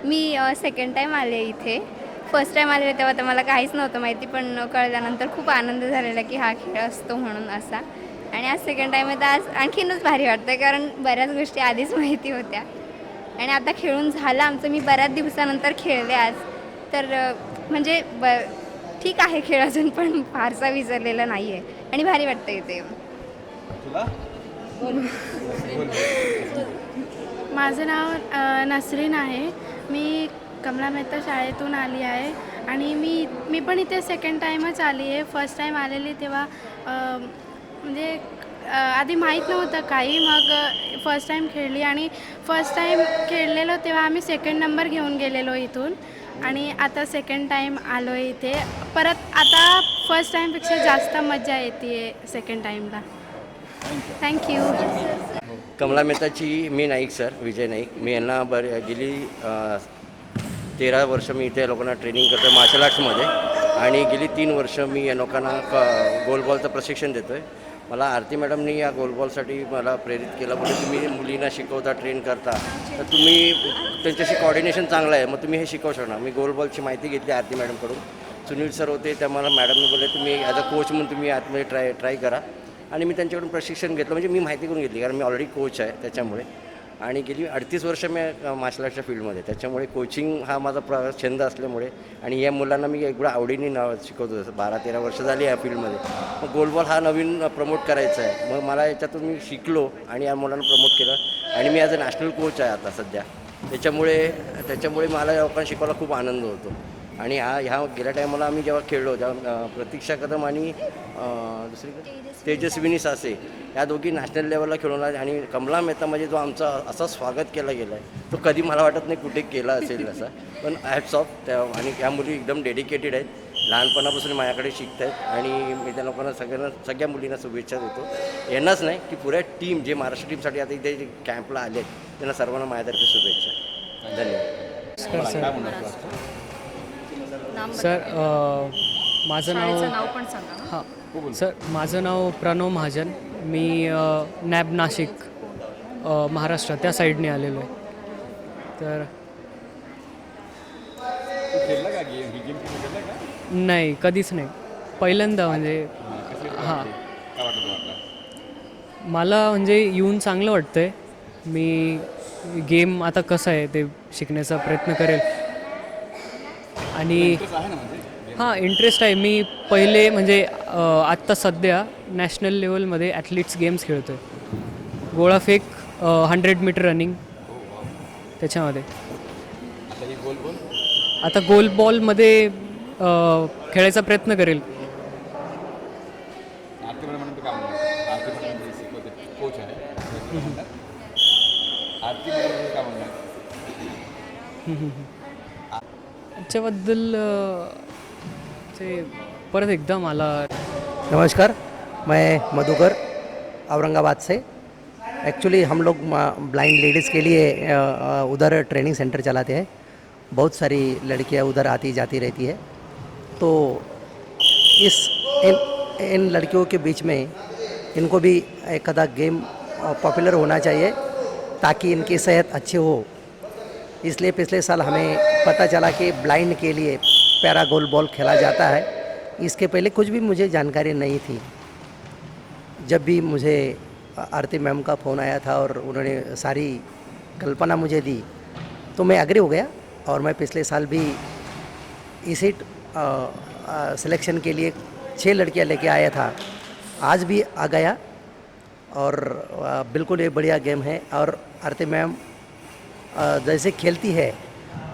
मी सेकंड टाईम आले इथे. फर्स्ट टाईम आलेले तेव्हा तर मला काहीच नव्हतं माहिती, पण कळल्यानंतर खूप आनंद झालेला की हा खेळ असतो म्हणून असा. आणि आज सेकंड टाईम आहे तर आज आणखीनच भारी वाटतं, कारण बऱ्याच गोष्टी आधीच माहिती होत्या आणि आता खेळून झालं आमचं. मी बऱ्याच दिवसानंतर खेळले आज, तर म्हणजे ठीक आहे खेळ अजून, पण फारसा विसरलेला नाही आहे आणि भारी वाटतं इथे. माझं नाव नसरीन आहे. मी कमला मेहता शाळेतून आली आहे आणि मी पण इथे सेकंड टाईमच आली आहे. फर्स्ट टाईम आलेली तेव्हा म्हणजे आधी माहीत नव्हतं काही, मग फर्स्ट टाईम खेळली आणि फर्स्ट टाईम खेळलेलो तेव्हा आम्ही सेकंड नंबर घेऊन गेलेलो इथून आणि आता सेकंड टाईम आलो आहे इथे. परत आता फर्स्ट टाईमपेक्षा जास्त मजा येते सेकंड टाईमला. थँक्यू. कमला मेहताची मी नाईक सर, विजय नाईक. मी यांना गेली 13 वर्ष मी इथे लोकांना ट्रेनिंग करतो मार्शल आर्ट्समध्ये आणि गेली 3 वर्ष मी या लोकांना गोलबॉलचं प्रशिक्षण देतो आहे. मला आरती मॅडमनी या गोलबॉलसाठी मला प्रेरित केलं. म्हणजे तुम्ही मुलींना शिकवता, ट्रेन करता, तर तुम्ही त्यांच्याशी कॉर्डिनेशन चांगलं आहे, मग तुम्ही हे शिकवू शकणार. मी गोलबॉलची माहिती घेतली आरती मॅडमकडून. सुनील सर होते, त्या मला मॅडमने बोलले तुम्ही ॲज अ कोच म्हणून तुम्ही आतमध्ये ट्राय करा. आणि मी त्यांच्याकडून प्रशिक्षण घेतलं, म्हणजे मी माहिती करून घेतली, कारण मी ऑलरेडी कोच आहे त्याच्यामुळे. आणि गेली 38 वर्ष मी मार्शल आर्टच्या फील्डमध्ये, त्याच्यामुळे कोचिंग हा माझा छंद असल्यामुळे आणि या मुलांना मी एवढं आवडीने शिकवतो. 12-13 वर्ष झाली या फील्डमध्ये. मग गोलबॉल हा नवीन प्रमोट करायचा आहे. मग मला याच्यातून मी शिकलो आणि या मुलांना प्रमोट केलं आणि मी ॲज अ नॅशनल कोच आहे आता सध्या. त्याच्यामुळे मला लोकांना शिकवायला खूप आनंद होतो. आणि ह्या गेल्या टायमाला आम्ही जेव्हा खेळलो तेव्हा प्रतीक्षा कदम आणि दुसरी तेजस्विनी सासे या दोघी नॅशनल लेवलला खेळून आल्या आणि कमला मेहता म्हणजे जो आमचा असं स्वागत केला गेला आहे तो कधी मला वाटत नाही कुठे केला असेल असा. पण हॅट्स ऑफ त्या आणि या मुली एकदम डेडिकेटेड आहेत, लहानपणापासून माझ्याकडे शिकत आहेत आणि मी त्या लोकांना सगळ्या मुलींना शुभेच्छा देतो. यांनाच नाही की पुऱ्या टीम जे महाराष्ट्र टीमसाठी आता इथे कॅम्पला आले आहेत त्यांना सर्वांना माझ्यातर्फे शुभेच्छा. धन्यवाद. काय म्हणणार तू आज? सर माझं नाव पण सांगा. हां सर, माझं नाव प्रणव महाजन. मी नॅब नाशिक महाराष्ट्र त्या साईडने आलेलो आहे. तर तू खेळला का गेम? ही गेम खेळला का? नाही, कधीच नाही, पहिल्यांदा म्हणजे. हां, काय वाटतं तुम्हाला? मला म्हणजे येऊन चांगलं वाटतं आहे. मी गेम आता कसं आहे ते शिकण्याचा प्रयत्न करेल. आणि आहे ना म्हणजे हां, इंटरेस्ट आहे. मी पहिले म्हणजे आत्ता सध्या नॅशनल लेवलमध्ये ॲथलीट्स गेम्स खेळतो आहे. गोळाफेक, 100 मीटर रनिंग त्याच्यामध्ये. आता ही गोल गोल आता गोल बॉलमध्ये खेळायचा प्रयत्न करेल. आरती मॅडम म्हणून काय म्हणणार? आरती मॅडम जे शिकवते कोच आहे आरती मॅडम काय म्हणणार? त्याच्याबद्दल ते परत एकदा मला. नमस्कार, मैं मधुकर औरंगाबाद से. एक्चुअली हम लोग ब्लाइंड लेडीज़ के लिए उधर ट्रेनिंग सेंटर चलाते हैं. बहुत सारी लड़कियां उधर आती जाती रहती है. तो इन लड़कियों के बीच में इनको भी एक आधा गेम पॉपुलर होना चाहिए ताकि इनकी सेहत अच्छी हो. इसलिए पिछले साल हमें पता चला कि ब्लाइंड के लिए पैरा गोल बॉल खेला जाता है. इसके पहले कुछ भी मुझे जानकारी नहीं थी. जब भी मुझे आरती मैम का फ़ोन आया था और उन्होंने सारी कल्पना मुझे दी तो मैं एग्री हो गया और मैं पिछले साल भी इसी सिलेक्शन के लिए 6 लड़कियां लेके आया था. आज भी आ गया और बिल्कुल ये बढ़िया गेम है. और आरती मैम जैसे खेलती है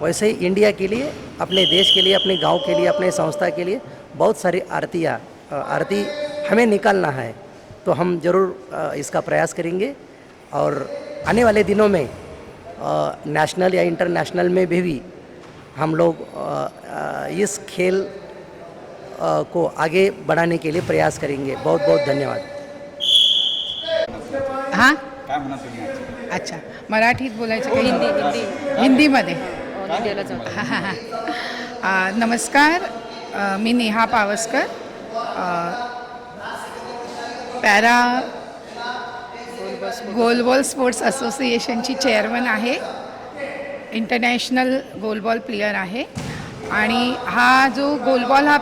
वैसे ही इंडिया के लिए, अपने देश के लिए, अपने गांव के लिए, अपने संस्था के लिए बहुत सारी आरती हमें निकालना है. तो हम ज़रूर इसका प्रयास करेंगे और आने वाले दिनों में नेशनल या इंटरनेशनल में भी हम लोग इस खेल को आगे बढ़ाने के लिए प्रयास करेंगे. बहुत बहुत धन्यवाद. हां, काय म्हणणार तुम्ही आज? अच्छा, मराठीत बोलायचं का हिंदी हिंदीमध्ये? इंडियाला जाऊ. नमस्कार, मी Neha Pawaskar, para goalball sports असोसिएशनची चेअरमन आहे. इंटरनॅशनल गोलबॉल प्लेयर आहे आणि हा जो गोलबॉल हा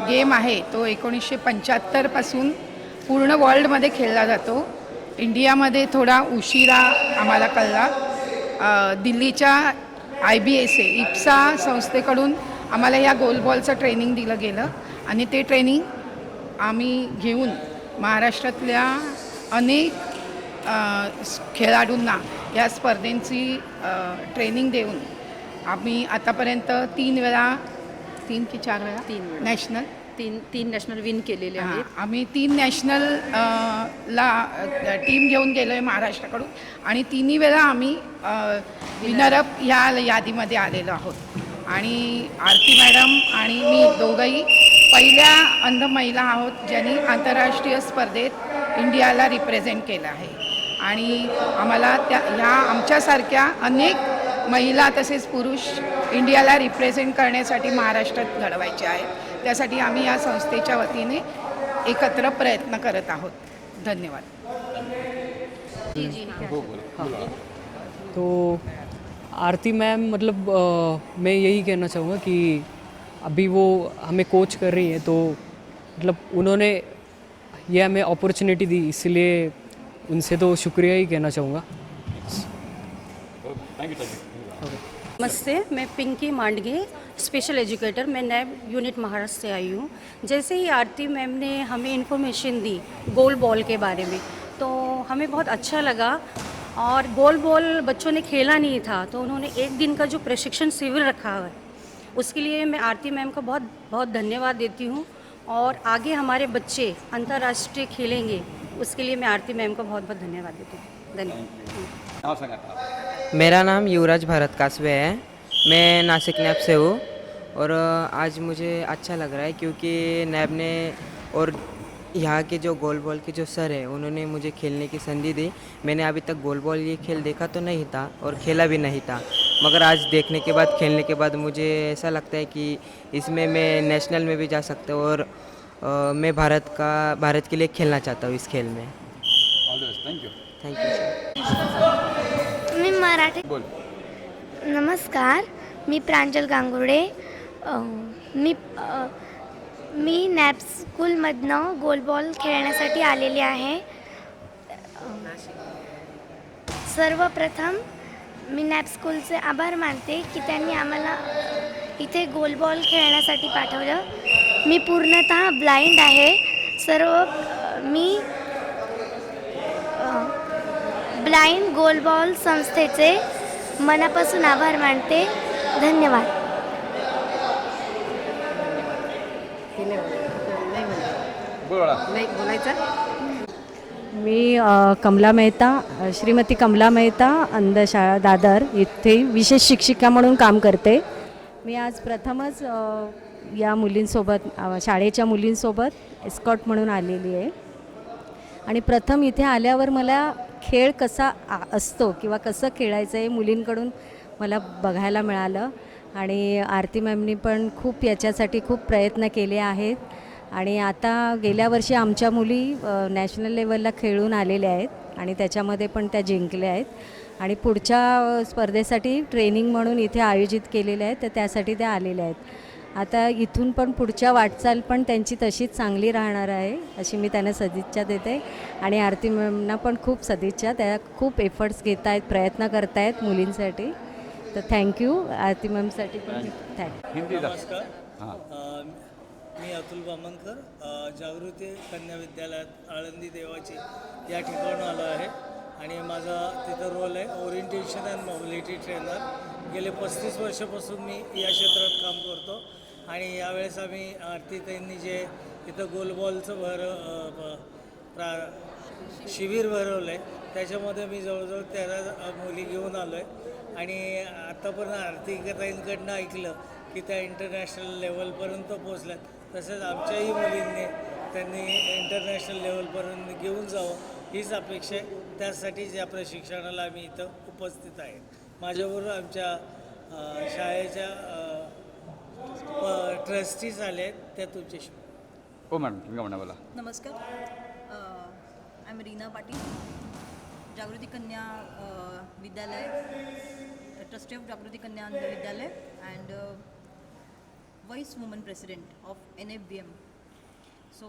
गेम आहे तो 1975 पासून पूर्ण वर्ल्डमध्ये खेळला जातो. इंडियामध्ये थोडा उशिरा आम्हाला कळला. दिल्लीच्या IBSA इप्सा संस्थेकडून आम्हाला या गोलबॉलचं ट्रेनिंग दिलं गेलं आणि ते ट्रेनिंग आम्ही घेऊन महाराष्ट्रातल्या अनेक खेळाडूंना या स्पर्धेंची ट्रेनिंग देऊन आम्ही आतापर्यंत 3 की 4 वेळा नॅशनल तीन नॅशनल विन केलेले आहेत. आम्ही 3 नॅशनल ला टीम घेऊन गेलो आहे महाराष्ट्राकडून आणि 3 वेळा आम्ही विनरअप या यादीमध्ये आलेलो आहोत. आणि आरती मॅडम आणि मी दोघंही पहिल्या अंध महिला आहोत ज्यांनी आंतरराष्ट्रीय स्पर्धेत इंडियाला रिप्रेझेंट केलं आहे. आणि आम्हाला ह्या आमच्यासारख्या अनेक महिला तसेच पुरुष इंडियाला रिप्रेझेंट करण्यासाठी महाराष्ट्रात घडवायचे आहेत. त्यासाठी आम्ही या संस्थेच्या वतीने एकत्र प्रयत्न करत आहोत. धन्यवाद. तो आरती मैम, मतलब मैं यही कहना चाहूँगा कि अभी वो हमें कोच कर रही है तो मतलब उन्होंने ये हमें अपॉर्चुनिटी दी, इसलिए उनसे तो शुक्रिया ही कहना चाहूँगा. नमस्ते, मैं पिंकी मांडगे, स्पेशल एजुकेटर. मैं नैब यूनिट महाराष्ट्र से आई हूँ. जैसे ही आरती मैम ने हमें इन्फॉर्मेशन दी गोल बॉल के बारे में तो हमें बहुत अच्छा लगा. और गोल बॉल बच्चों ने खेला नहीं था तो उन्होंने एक दिन का जो प्रशिक्षण शिविर रखा है उसके लिए मैं आरती मैम का बहुत बहुत धन्यवाद देती हूँ। और आगे हमारे बच्चे अंतर्राष्ट्रीय खेलेंगे, उसके लिए मैं आरती मैम का बहुत बहुत धन्यवाद देती हूँ। धन्यवाद। नाव सांगा आता. मेरा नाम युवराज भारत कासवे है। मैं नासिक नैब से हूँ और आज मुझे अच्छा लग रहा है क्योंकि नैब ने और यहाँ के जो गोल बॉल के जो सर हैं उन्होंने मुझे खेलने की संधि दी। मैंने अभी तक गोल बॉल ये खेल देखा तो नहीं था और खेला भी नहीं था, मगर आज देखने के बाद, खेलने के बाद मुझे ऐसा लगता है कि इसमें मैं नेशनल में भी जा सकता हूँ और मैं भारत के लिए खेलना चाहता हूँ इस खेल में। All the best. Thank you. Thank you. मी मराठी. बोल. नमस्कार, मी प्रांजल गांगुर्डे. मी नॅप स्कूलमधनं गोलबॉल खेळण्यासाठी आलेली आहे. सर्वप्रथम मी नॅप स्कूलचे आभार मानते की त्यांनी आम्हाला इथे गोलबॉल खेळण्यासाठी पाठवलं. मी पूर्णतः ब्लाइंड आहे. मी ब्लाइंड गोलबॉल संस्थेचे मनापासून आभार मानते. धन्यवाद. नाही बोलायचं. मी कमला मेहता, श्रीमती कमला मेहता, अंधशाळा दादर इथे विशेष शिक्षिका म्हणून काम करते. मी आज प्रथमच या मुलींसोबत, शाळेच्या मुलींसोबत एस्कॉट म्हणून आलेली आहे. आणि प्रथम इथे आल्यावर मला खेळ कसा असतो किंवा कसं खेळायचं हे मुलींकडून मला बघायला मिळालं. आणि आरती मॅमनी पण खूप याच्यासाठी खूप प्रयत्न केले आहेत. आणि आता गेल्या वर्षी आमच्या मुली नॅशनल लेवलला खेळून आलेल्या आहेत आणि त्याच्यामध्ये पण त्या जिंकल्या आहेत. आणि पुढच्या स्पर्धेसाठी ट्रेनिंग म्हणून इथे आयोजित केलेले आहेत, तर त्यासाठी त्या आलेल्या आहेत. आता इथून पण पुढच्या वाटचाल पण त्यांची तशीच चांगली राहणार आहे अशी मी त्यांना सदिच्छा देते. आणि आरती मॅमना पण खूप सदिच्छा. त्या खूप एफर्ट्स घेत आहेत, प्रयत्न करत आहेत मुलींसाठी. तर थँक्यू आरती मॅमसाठी पण थँक्यू. हिंदी दा. नमस्कार. हां. मी अतुल बामणकर, जागृती कन्या विद्यालयात आळंदी देवाची या ठिकाणून आलो आहे आणि माझा तिथं रोल आहे ओरिएंटेशन अँड मोबिलिटी ट्रेनर. गेले 35 वर्षापासून मी या क्षेत्रात काम करतो. आणि यावेळेस आम्ही आरतीताईंनी जे इथं गोलबॉलचं शिबिर भरवलं आहे त्याच्यामध्ये मी जवळजवळ 13 मुली घेऊन आलो आहे. आणि आत्तापर्यंत आरतीताईंकडनं ऐकलं की त्या इंटरनॅशनल लेवलपर्यंत पोचल्यात. तसंच आमच्याही मुलींनी त्यांनी इंटरनॅशनल लेवलपर्यंत घेऊन जावं हीच अपेक्षा आहे. त्यासाठीच या प्रशिक्षणाला आम्ही इथं उपस्थित आहे. माझ्याबरोबर आमच्या शाळेच्या ट्रस्टीज आले आहेत, त्या तुमच्याशी. हो मॅडम, तुम्ही म्हणा बोला. नमस्कार, I am Reena Patil, Jagruti Kanya Vidyalaya, trustee of Jagruti Kanya Vidyalaya and vice women president of NFBM. So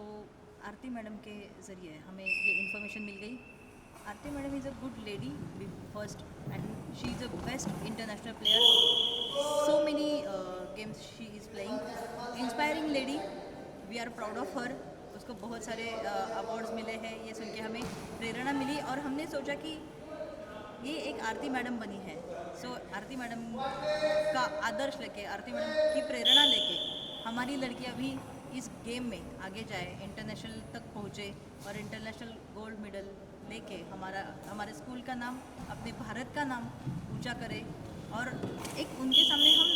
Aarti madam के ज़रिए हमें ये इन्फॉर्मेशन मिल गई. Aarti madam is a good lady first and she is a best international player. So many games she is playing. Inspiring lady, we are proud of her. उसको बहुत सारे awards मिले हैं, ये सुन के हमें प्रेरणा मिली और हमने सोचा कि ये एक आरती मैडम बनी है. सो आरती मैडम का आदर्श लेके, आरती मैडम की प्रेरणा लेके हमारी लड़कियां भी इस गेम में आगे जाए, इंटरनेशनल तक पहुँचे और इंटरनेशनल गोल्ड मेडल लेके हमारे स्कूल का नाम, अपने भारत का नाम ऊंचा करे. और एक उनके सामने हम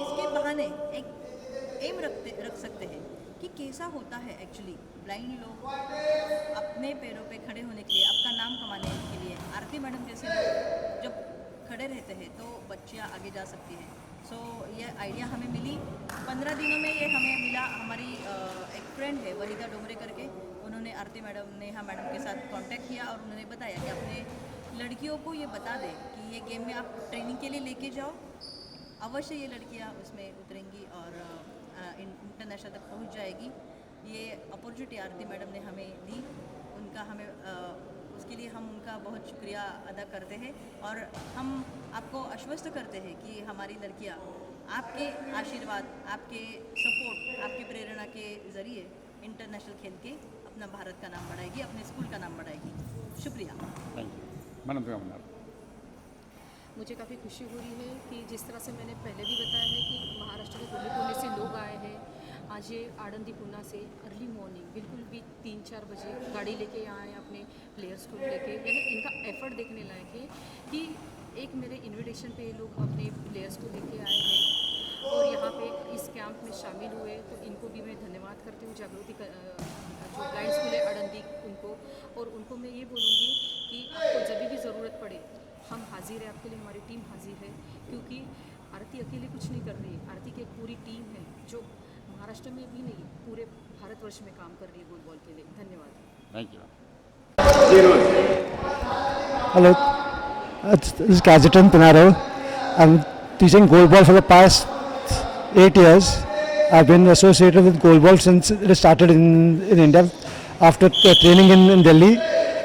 इसके बहाने एक एम रख सकते हैं कि कैसा होता है एक्चुअली ब्लाइंड लोग अपने पैरों पे खड़े होने के लिए, अपना नाम कमाने के लिए. आरती मैडम जैसे लोग जब खड़े रहते हैं तो बच्चियाँ आगे जा सकती हैं. सो ये आइडिया हमें मिली 15 दिनों में, ये हमें मिला. हमारी एक फ्रेंड है वहीदा डोमरे करके, उन्होंने आरती मैडम, नेहा मैडम के साथ कांटेक्ट किया और उन्होंने बताया कि अपने लड़कियों को ये बता दें कि ये गेम में आप ट्रेनिंग के लिए लेके जाओ, अवश्य ये लड़कियाँ उसमें उतरेंगी और इंटरनेशनल तक पहुंच जाएगी. ये अपॉर्चुनिटी आरती मैडम ने हमें दी, उनका हमें उसके लिए हम उनका बहुत शुक्रिया अदा करते हैं. और हम आपको आश्वस्त करते हैं कि हमारी लड़कियां आपके आशीर्वाद, आपके सपोर्ट, आपकी प्रेरणा के ज़रिए इंटरनेशनल खेल के अपना भारत का नाम बढ़ाएगी, अपने स्कूल का नाम बढ़ाएगी. शुक्रिया. थँक्यू. मॅडम तुम्ही म्हणणार. मुझे काफ़ी खुशी हो रही है कि जिस तरह से मैंने पहले भी बताया है कि महाराष्ट्र के कोने कोने से लोग आए हैं। आज ये आनंदी पूना से अर्ली मॉर्निंग बिल्कुल भी 3-4 बजे गाड़ी लेके आए हैं अपने प्लेयर्स को लेके, यानी इनका एफर्ट देखने लायक है कि एक मेरे इनविटेशन पे ये लोग अपने प्लेयर्स को लेके आए हैं और यहाँ पे इस कैंप में शामिल हुए। तो इनको भी मैं धन्यवाद करती हूँ, जागृति जो ब्लाइंड स्कूल है आनंदी उनको, और उनको मैं ये बोलूँगी कि आपको जब भी ज़रूरत पड़े हम हाजिर है, आपके लिए हमारी टीम हाजिर है, क्योंकि आरती अकेले कुछ नहीं कर रही है। आरती की एक पूरी टीम है जो महाराष्ट्र में भी नहीं पूरे भारतवर्ष में काम कर रही है गोल बॉल के लिए। धन्यवाद। Thank you. Hello, this is Kazitan Pinaro. I'm teaching goalball for the past 8 years. I've been associated with goalball since it started in India, after training in Delhi,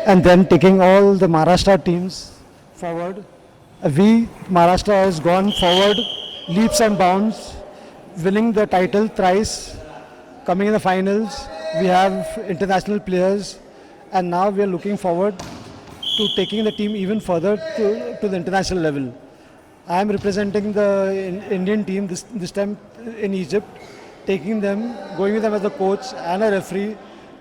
and then taking all the Maharashtra teams forward. Maharashtra has gone forward leaps and bounds, winning the title thrice, coming in the finals. We have international players, and now we are looking forward to taking the team even further to the international level. I am representing the Indian team this time in Egypt, taking them, going with them as a coach and a referee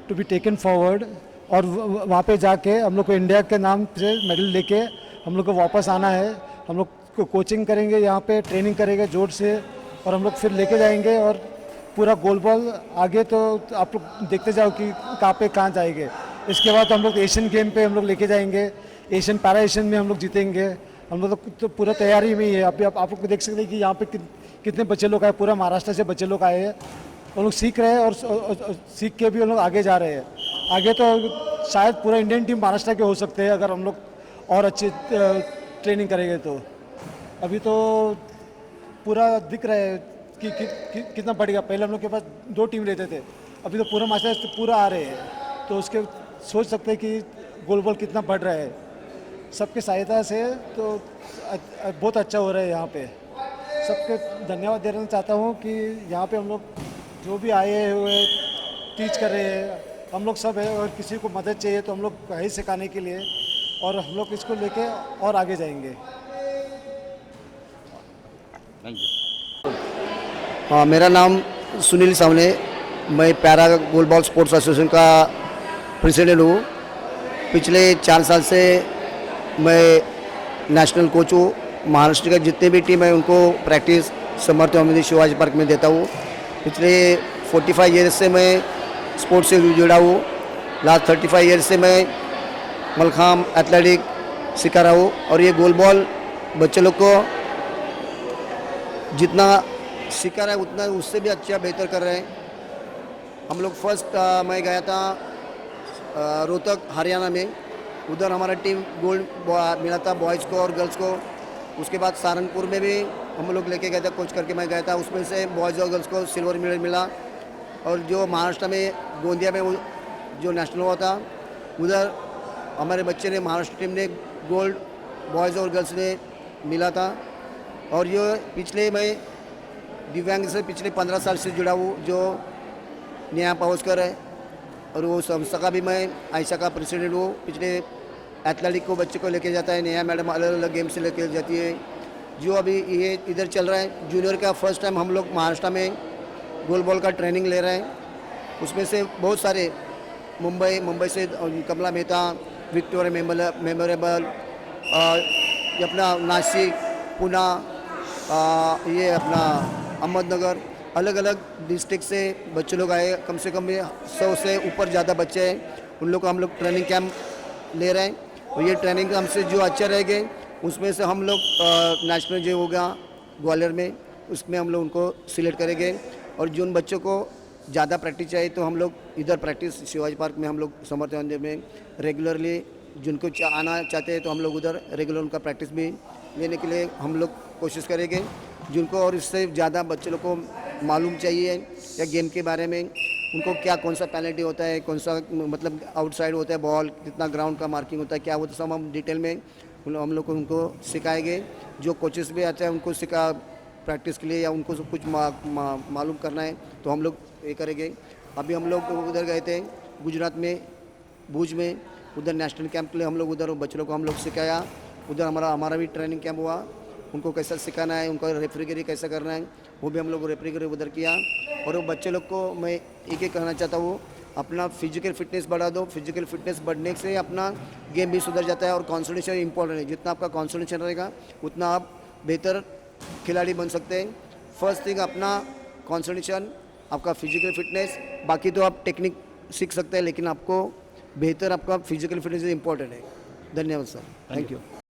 to be taken forward. और वहाँ पे जाके हम लोग को India के नाम से medal लेके हम लोग को वापस आना है। हम लोग कोचिंग करेंगे, यहाँ पे ट्रेनिंग करेंगे जोर से, और हम लोग फिर लेके जाएंगे। और पूरा गोल बॉल आगे तो आप लोग देखते जाओ कि कहाँ जाएंगे। इसके बाद हम लोग एशियन गेम पे हम लोग लेके जाएंगे, एशियन पैरा एशियन में हम लोग जीतेंगे। हम लोग तो पूरा तैयारी में ही है। अभी आप लोग देख सकते हैं कि यहाँ पे कितने बच्चे लोग आए, पूरा महाराष्ट्र से बच्चे लोग आए हैं। वो लोग सीख रहे हैं और सीख के भी हम लोग आगे जा रहे हैं। आगे तो शायद पूरा इंडियन टीम महाराष्ट्र के हो सकते हैं अगर हम लोग और अच्छी ट्रेनिंग करेंगे तो। अभी तो पूरा दिख रहा है कि कितना बढ़ेगा। पहले हम लोग के पास 2 टीम लेते थे, अभी तो पूरा महाराष्ट्र पूरा आ रहे हैं। तो उसके सोच सकते हैं कि गोल बॉल कितना बढ़ रहा है। सबके सहायता से तो बहुत अच्छा हो रहा है। यहाँ पे सबके धन्यवाद देना चाहता हूँ कि यहाँ पे हम लोग जो भी आए हुए टीच कर रहे हैं, हम लोग सब है। और किसी को मदद चाहिए तो हम लोग है सिखाने के लिए, और हम लोग इसको लेके और आगे जाएंगे। Thank you. हाँ, मेरा नाम सुनील सावने, मैं पैरा गोल बॉल स्पोर्ट्स एसोसिएशन का प्रेसिडेंट हूँ। पिछले 4 साल से मैं नेशनल कोच हूँ। महाराष्ट्र के जितने भी टीम है उनको प्रैक्टिस समर्थ अहमदी शिवाजी पार्क में देता हूँ। पिछले 45 ईयर्स से मैं स्पोर्ट्स से जुड़ा हूँ। लास्ट 35 ईयर्स से मैं मलखाम एथलेटिक सिखा रहा हूँ। और ये गोल बॉल बच्चे लोग को जितना सिखा रहा है उतना उससे भी अच्छा बेहतर कर रहे हैं। हम लोग फर्स्ट मैं गया था रोहतक हरियाणा में, उधर हमारा टीम गोल्ड मिला था बॉयज़ को और गर्ल्स को। उसके बाद सहारनपुर में भी हम लोग लेके गए थे, कोच करके मैं गया था, उसमें से बॉयज़ और गर्ल्स को सिल्वर मेडल मिला। और जो महाराष्ट्र में गोंदिया में जो नेशनल हुआ था उधर हमारे बच्चे ने, महाराष्ट्र टीम ने गोल्ड बॉयज़ और गर्ल्स ने मिला था। और ये पिछले मैं दिव्यांग से पिछले 15 साल से जुड़ा हूँ, जो नेहा पावस्कर है, और वो संस्था का भी मैं आयशा का प्रेसिडेंट हूँ। पिछले एथलेटिक को बच्चे को लेके जाता है, नेहा मैडम अलग अलग गेम से लेके जाती है। जो अभी ये इधर चल रहा है जूनियर का, फर्स्ट टाइम हम लोग महाराष्ट्र में गोल बॉल का ट्रेनिंग ले रहे हैं। उसमें से बहुत सारे मुंबई से कमला मेहता, विक्टोरिया मेमोरेबल, अपना नासिक, पुणे, ये अपना अहमदनगर, अलग अलग डिस्ट्रिक्ट से बच्चे लोग आए। कम से कम 100 से ऊपर ज़्यादा बच्चे हैं। उन लोग को हम लोग ट्रेनिंग कैंप ले रहे हैं। और ये ट्रेनिंग हमसे जो अच्छा रहेंगे उसमें से हम लोग नेशनल जो होगा ग्वालियर में, उसमें हम लोग उनको सिलेक्ट करेंगे। और जिन बच्चों को ज़्यादा प्रैक्टिस चाहिए तो हम लोग इधर प्रैक्टिस शिवाजी पार्क में हम लोग समर्थ मंदिर में रेगुलरली जिनको आना चाहते हैं तो हम लोग उधर रेगुलर उनका प्रैक्टिस भी लेने के लिए हम लोग कोशिश करेंगे। जिनको और इससे ज़्यादा बच्चे लोग को मालूम चाहिए या गेम के बारे में, उनको क्या कौन सा पेनल्टी होता है, कौन सा मतलब आउटसाइड होता है बॉल, कितना ग्राउंड का मार्किंग होता है, क्या होता है, सब हम डिटेल में हम लोग को उनको सिखाएंगे। जो कोचेस भी आते हैं उनको सिखा प्रैक्टिस के लिए या उनको सब कुछ मालूम करना है तो हम लोग ये करेंगे। अभी हम लोग उधर गए थे गुजरात में, भुज में, उधर नेशनल कैंप के लिए हम लोग उधर बच्चों को हम लोग सिखाया। उधर हमारा भी ट्रेनिंग कैंप हुआ, उनको कैसा सिखाना है, उनको रेफ्रिजरेटरी कैसा करना है, वो भी हम लोग रेफ्रिजरेटरी उधर किया। और वो बच्चे लोग को मैं एक कहना चाहता हूँ, अपना फिजिकल फिटनेस बढ़ा दो। फिजिकल फिटनेस बढ़ने से अपना गेम भी सुधर जाता है और कॉन्संट्रेशन इंपॉर्टेंट है। जितना आपका कॉन्संट्रेशन रहेगा उतना आप बेहतर खिलाड़ी बन सकते हैं। फर्स्ट थिंग अपना कॉन्संट्रेशन, आपका फिजिकल फिटनेस, बाकी तो आप टेक्निक सीख सकते हैं, लेकिन आपको बेहतर आपका फिजिकल फिटनेस इंपॉर्टेंट है। धन्यवाद सर, थैंक यू।